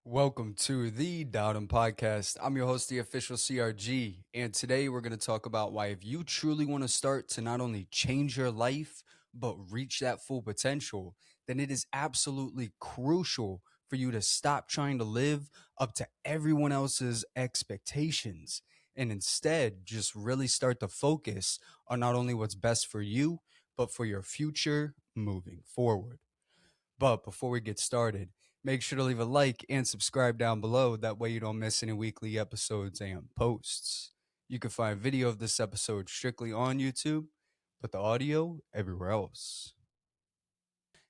Welcome to the Dowdham Podcast. I'm your host, the official CRG, and today we're going to talk about why, if you truly want to start to not only change your life, but reach that full potential, then it is absolutely crucial for you to stop trying to live up to everyone else's expectations and instead just really start to focus on not only what's best for you, but for your future moving forward. But before we get started, make sure to leave a like and subscribe down below. That way you don't miss any weekly episodes and posts. You can find video of this episode strictly on YouTube, but the audio everywhere else.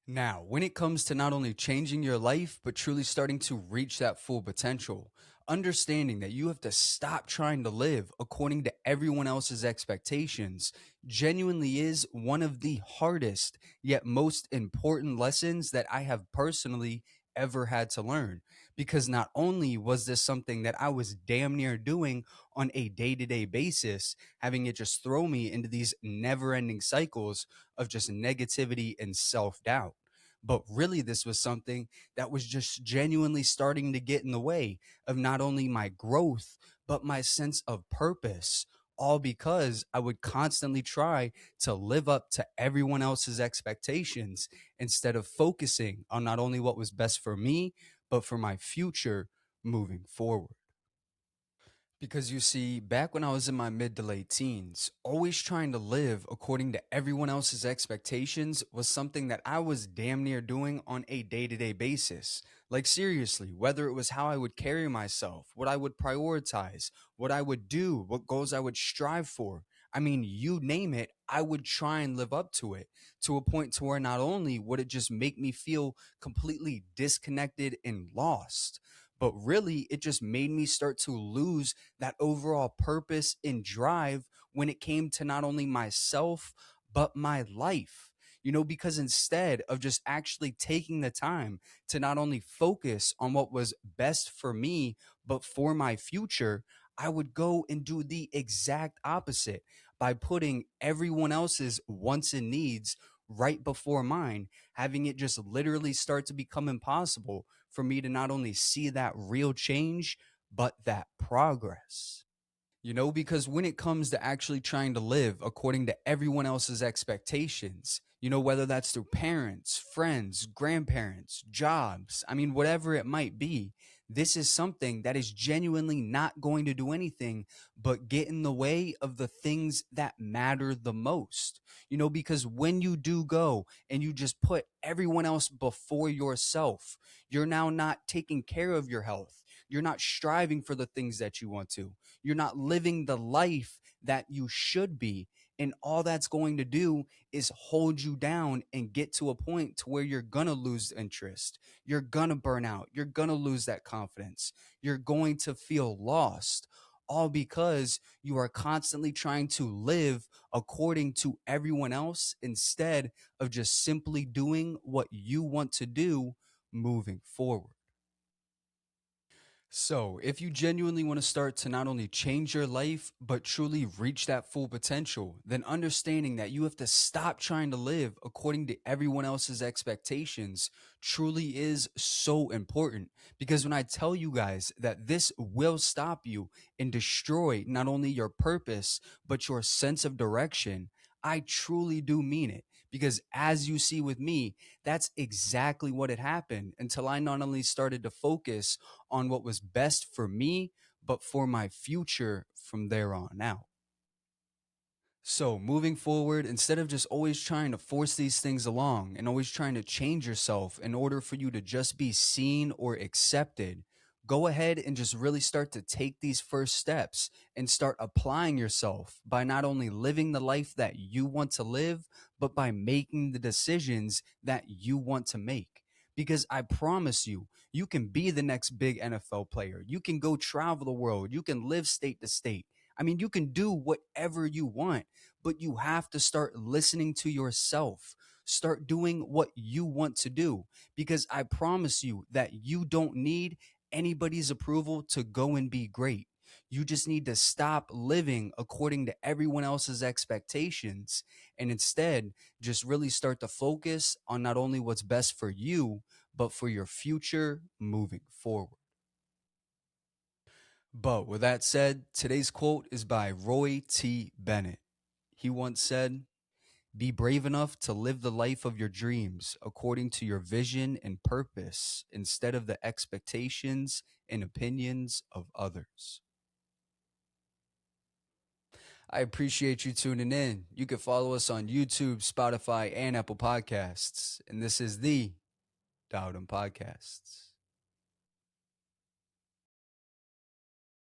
Now, when it comes to not only changing your life, but truly starting to reach that full potential, understanding that you have to stop trying to live according to everyone else's expectations genuinely is one of the hardest yet most important lessons that I have personally ever had to learn. Because not only was this something that I was damn near doing on a day to day basis, having it just throw me into these never ending cycles of just negativity and self doubt. But really, this was something that was just genuinely starting to get in the way of not only my growth, but my sense of purpose. All because I would constantly try to live up to everyone else's expectations instead of focusing on not only what was best for me, but for my future moving forward. Because you see, back when I was in my mid to late teens, always trying to live according to everyone else's expectations was something that I was damn near doing on a day to day basis. Like, seriously, whether it was how I would carry myself, what I would prioritize, what I would do, what goals I would strive for. I mean, you name it, I would try and live up to it to a point to where not only would it just make me feel completely disconnected and lost, but really it just made me start to lose that overall purpose and drive when it came to not only myself, but my life. Because instead of just actually taking the time to not only focus on what was best for me, but for my future, I would go and do the exact opposite by putting everyone else's wants and needs right before mine, having it just literally start to become impossible for me to not only see that real change, but that progress. Because when it comes to actually trying to live according to everyone else's expectations, whether that's through parents, friends, grandparents, jobs, I mean, whatever it might be, this is something that is genuinely not going to do anything but get in the way of the things that matter the most. Because when you do go and you just put everyone else before yourself, you're now not taking care of your health. You're not striving for the things that you want to. You're not living the life that you should be. And all that's going to do is hold you down and get to a point to where you're going to lose interest. You're going to burn out. You're going to lose that confidence. You're going to feel lost. All because you are constantly trying to live according to everyone else instead of just simply doing what you want to do moving forward. So, if you genuinely want to start to not only change your life, but truly reach that full potential, then understanding that you have to stop trying to live according to everyone else's expectations truly is so important. Because when I tell you guys that this will stop you and destroy not only your purpose, but your sense of direction, I truly do mean it. Because as you see with me, that's exactly what had happened until I not only started to focus on what was best for me, but for my future from there on out. So, moving forward, instead of just always trying to force these things along and always trying to change yourself in order for you to just be seen or accepted, go ahead and just really start to take these first steps and start applying yourself by not only living the life that you want to live, but by making the decisions that you want to make. Because I promise you, you can be the next big NFL player. You can go travel the world. You can live state to state. I mean, you can do whatever you want, but you have to start listening to yourself. Start doing what you want to do, because I promise you that you don't need anybody's approval to go and be great. You just need to stop living according to everyone else's expectations and instead just really start to focus on not only what's best for you, but for your future moving forward. But with that said, today's quote is by Roy T. Bennett. He once said, "Be brave enough to live the life of your dreams according to your vision and purpose instead of the expectations and opinions of others." I appreciate you tuning in. You can follow us on YouTube, Spotify, and Apple Podcasts. And this is the Dowdum Podcasts.